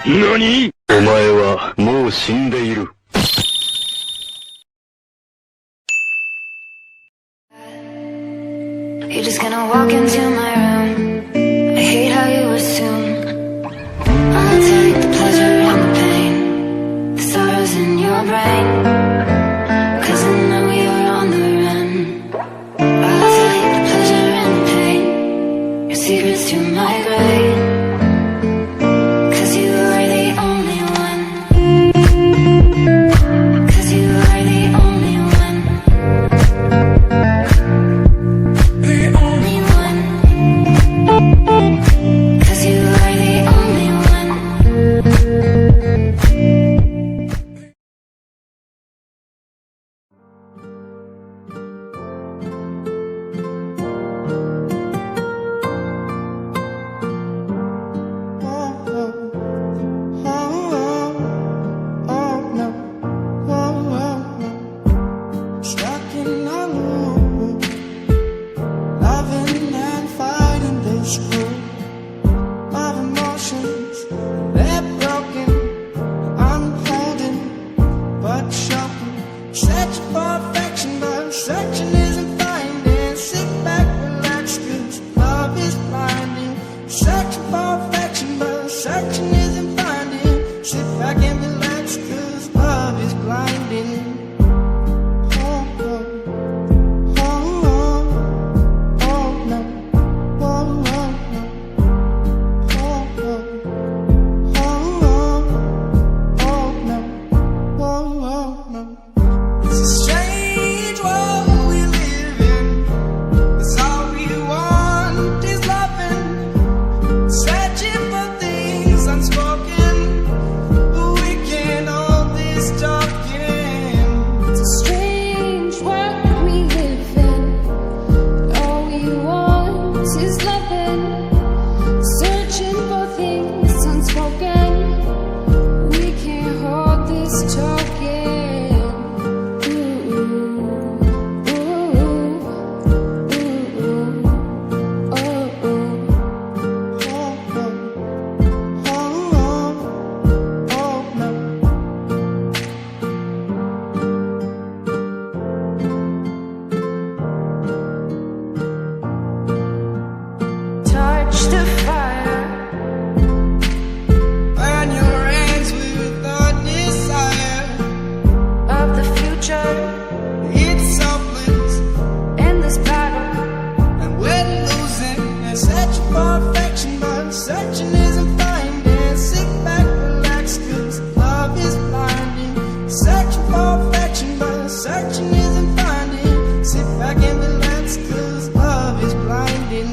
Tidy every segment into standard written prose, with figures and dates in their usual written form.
何？お前はもう死んでいる。You're just gonna walk into my room. I hate how you assume I'll take the pleasure and the pain, the sorrows in your brain, 'cause I know you're on the run. I'll take the pleasure and the pain, your secrets to my grave, 'cause you are the only one, 'cause you are the only one, the only one, 'cause you are the only one. Stuck in a loop, loving and fighting this group of emotions. They're broken, unfolding, but shocking. Searching for affection, but searching isn't finding. Sit back, relax, 'cause love is blinding. Searching for affection, but searching isn't finding. Sit back and relax, 'cause love is blinding. It's a strange world we live in. It's all we want is loving. Searching for things unspoken, but we can't hold this talking. It's a strange world we live in. All we want is loving. Searching for things unspoken. We can't hold this talking. Ooh, ooh, ooh, ooh, oh, oh. Touch the fire. Burn your hands with the desire Of the future it's selfless, in this battle. and we're losing and searching for affection, but searching isn't finding. Sit back, relax, 'cause love is blinding. Searching for affection, but searching isn't finding. Sit back and relax, 'cause love is blinding.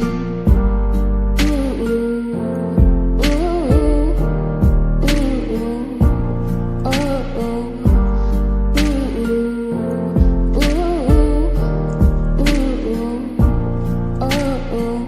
Ooh, ooh, ooh, ooh, oh, oh. Ooh, ooh, ooh, oh, oh.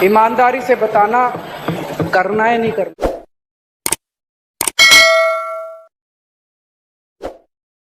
ईमानदारी से बताना करना है नहीं करना।